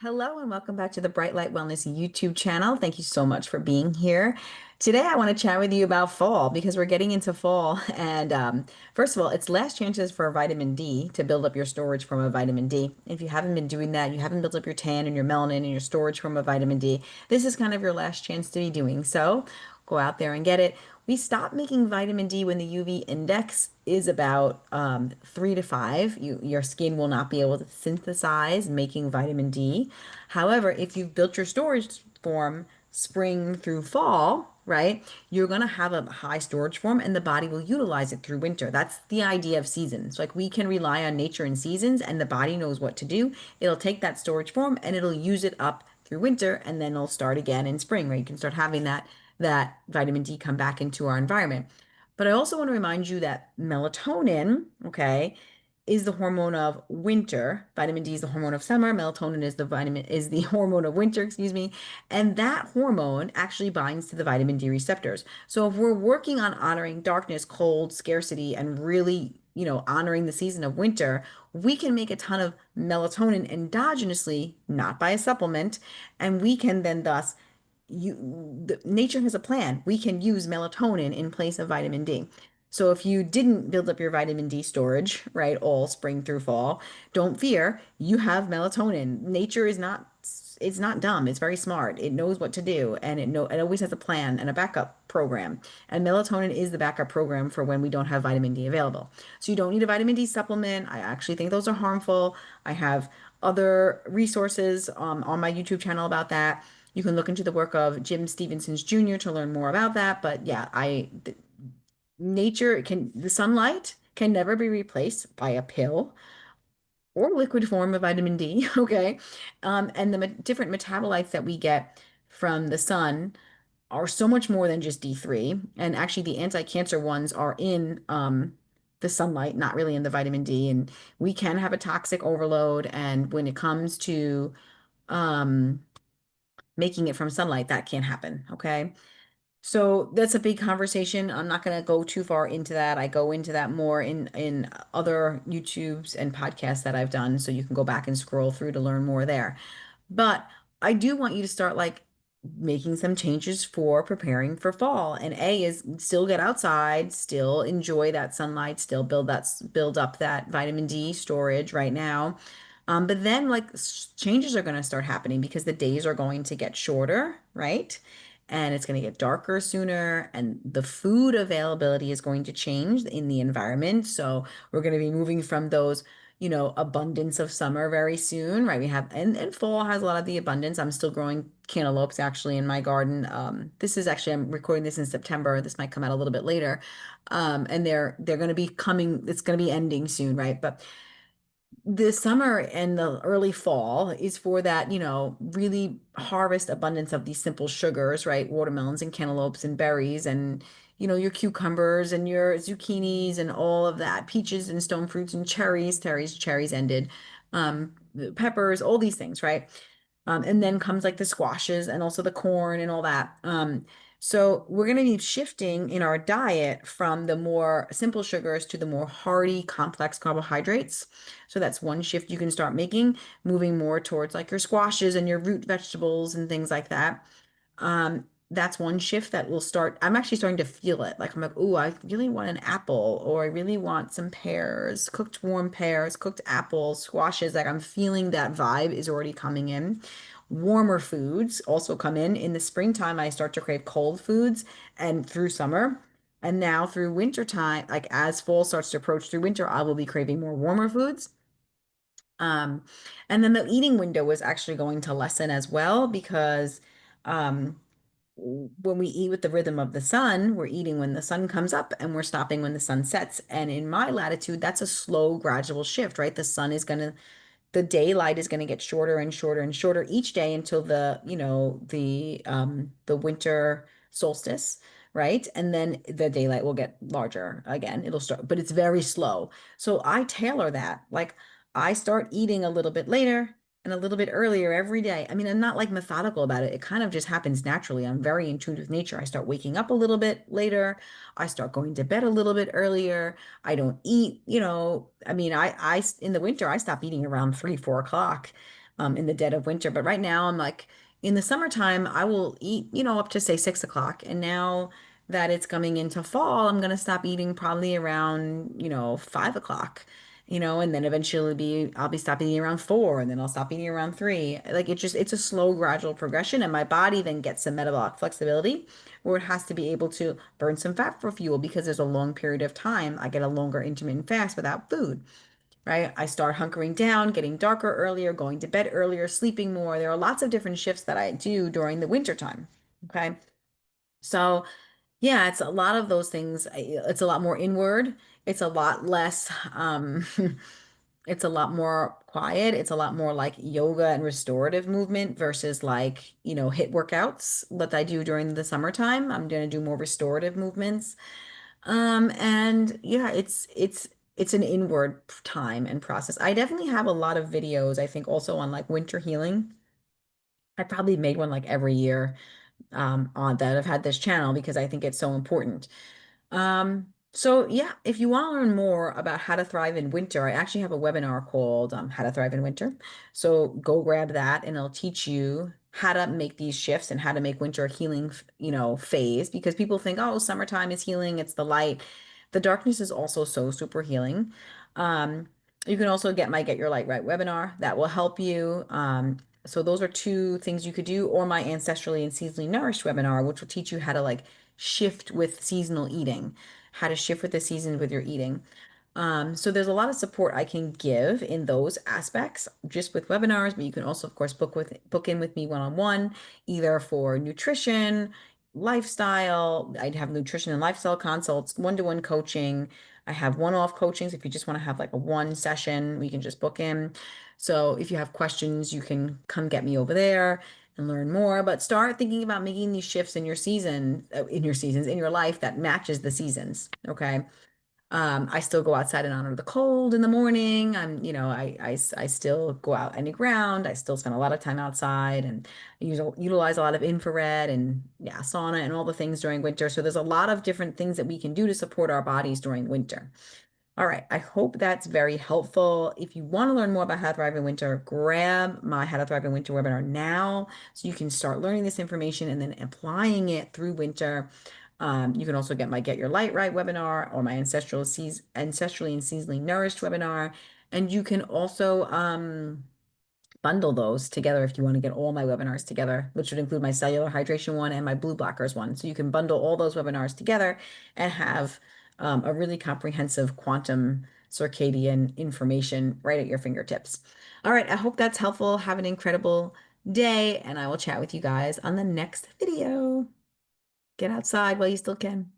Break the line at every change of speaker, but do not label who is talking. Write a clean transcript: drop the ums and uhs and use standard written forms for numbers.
Hello and welcome back to the Bright Light Wellness YouTube channel. Thank you so much for being here. Today, I want to chat with you about fall because we're getting into fall. And first of all, it's last chances for vitamin D to build up your storage from a vitamin D. If you haven't been doing that, you haven't built up your tan and your melanin and your storage from a vitamin D, this is kind of your last chance to be doing so. Go out there and get it. We stop making vitamin D when the UV index is about 3 to 5. Your skin will not be able to synthesize making vitamin D. However, if you've built your storage form spring through fall, right, you're going to have a high storage form and the body will utilize it through winter. That's the idea of seasons. Like we can rely on nature and seasons, and the body knows what to do. It'll take that storage form and it'll use it up through winter, and then it'll start again in spring, right? You can start having that vitamin D come back into our environment. But I also want to remind you that melatonin, okay, is the hormone of winter. Vitamin D is the hormone of summer. Melatonin is the hormone of winter, excuse me. And that hormone actually binds to the vitamin D receptors. So if we're working on honoring darkness, cold, scarcity, and really, honoring the season of winter, we can make a ton of melatonin endogenously, not by a supplement, and we can then thus nature has a plan. We can use melatonin in place of vitamin D. So if you didn't build up your vitamin D storage, right, all spring through fall, don't fear, you have melatonin. Nature is not it's not dumb. It's very smart. It knows what to do, and it always has a plan and a backup program. And melatonin is the backup program for when we don't have vitamin D available. So you don't need a vitamin D supplement. I actually think those are harmful. I have other resources on my YouTube channel about that. You can look into the work of Jim Stevenson's Jr. to learn more about that. But yeah, the sunlight can never be replaced by a pill or liquid form of vitamin D. Okay. And the different metabolites that we get from the sun are so much more than just D3. And actually, the anti-cancer ones are in the sunlight, not really in the vitamin D. And we can have a toxic overload. And when it comes to um, making it from sunlight, that can't happen. Okay. So that's a big conversation. I'm not going to go too far into that. I go into that more in other YouTubes and podcasts that I've done, so you can go back and scroll through to learn more there. But I do want you to start like making some changes for preparing for fall. And A is still get outside, still enjoy that sunlight, still build up that vitamin D storage right now. But then like changes are going to start happening because the days are going to get shorter, right? And it's going to get darker sooner, and the food availability is going to change in the environment. So we're going to be moving from those abundance of summer very soon, right? We have and fall has a lot of the abundance. I'm still growing cantaloupes actually in my garden. This is actually I'm recording this in September. This might come out a little bit later. And they're going to be coming, it's going to be ending soon, right? But the summer and the early fall is for that, really harvest abundance of these simple sugars, right? Watermelons and cantaloupes and berries and, your cucumbers and your zucchinis and all of that, peaches and stone fruits and cherries ended, peppers, all these things, right? And then comes like the squashes and also the corn and all that. So we're going to be shifting in our diet from the more simple sugars to the more hearty, complex carbohydrates. So that's one shift you can start making, moving more towards like your squashes and your root vegetables and things like that. That's one shift that will start. I'm actually starting to feel it. Like I'm like, oh, I really want an apple, or I really want some pears, cooked warm pears, cooked apples, squashes. Like I'm feeling that vibe is already coming in. Warmer foods also come in the springtime. I start to crave cold foods, and through summer. And now through winter time, like as fall starts to approach through winter, I will be craving more warmer foods. Um, and then the eating window was actually going to lessen as well because um, when we eat with the rhythm of the sun, we're eating when the sun comes up and we're stopping when the sun sets. And in my latitude, that's a slow, gradual shift, right? The daylight is going to get shorter and shorter and shorter each day until the winter solstice, right? And then the daylight will get larger again. It'll start, but it's very slow. So I tailor that. Like I start eating a little bit later and a little bit earlier every day. I mean, I'm not like methodical about it. It kind of just happens naturally. I'm very in tune with nature. I start waking up a little bit later. I start going to bed a little bit earlier. I don't eat, I mean, in the winter, I stop eating around 3, 4 o'clock. in the dead of winter. But right now, I'm like, in the summertime, I will eat, up to say 6 o'clock. And now that it's coming into fall, I'm going to stop eating probably around, 5 o'clock. And then eventually I'll be stopping eating around 4, and then I'll stop eating around 3. Like it's a slow, gradual progression. And my body then gets some metabolic flexibility where it has to be able to burn some fat for fuel because there's a long period of time. I get a longer intermittent fast without food, right? I start hunkering down, getting darker earlier, going to bed earlier, sleeping more. There are lots of different shifts that I do during the winter time. Okay. So, yeah, it's a lot of those things. It's a lot more inward. It's a lot less, it's a lot more quiet. It's a lot more like yoga and restorative movement versus like, HIIT workouts that I do during the summertime. I'm going to do more restorative movements. And yeah, it's an inward time and process. I definitely have a lot of videos, I think also on like winter healing. I probably made one like every year on that I've had this channel because I think it's so important. So yeah, if you want to learn more about how to thrive in winter, I actually have a webinar called How to Thrive in Winter. So go grab that and it'll teach you how to make these shifts and how to make winter a healing, phase because people think, oh, summertime is healing, it's the light. The darkness is also so super healing. Um, you can also get my Get Your Light Right webinar that will help you. So those are two things you could do, or my Ancestrally and Seasonally Nourished webinar, which will teach you how to like shift with seasonal eating, how to shift with the seasons with your eating. So there's a lot of support I can give in those aspects just with webinars, but you can also, of course, book in with me one-on-one, either for nutrition, lifestyle. I'd have nutrition and lifestyle consults, one-to-one coaching. I have one-off coachings. If you just want to have like a one session, we can just book in. So if you have questions, you can come get me over there and learn more. But start thinking about making these shifts in your seasons, in your life that matches the seasons. Okay. I still go outside and honor the cold in the morning. I still go out any ground. I still spend a lot of time outside and utilize a lot of infrared and yeah, sauna and all the things during winter. So there's a lot of different things that we can do to support our bodies during winter. All right, I hope that's very helpful. If you want to learn more about how to thrive in winter, grab my How to Thrive in Winter webinar now so you can start learning this information and then applying it through winter. You can also get my Get Your Light Right webinar or my Ancestrally and Seasonally Nourished webinar. And you can also bundle those together if you want to get all my webinars together, which would include my cellular hydration one and my blue blockers one. So you can bundle all those webinars together and have a really comprehensive quantum circadian information right at your fingertips. All right, I hope that's helpful. Have an incredible day, and I will chat with you guys on the next video. Get outside while you still can.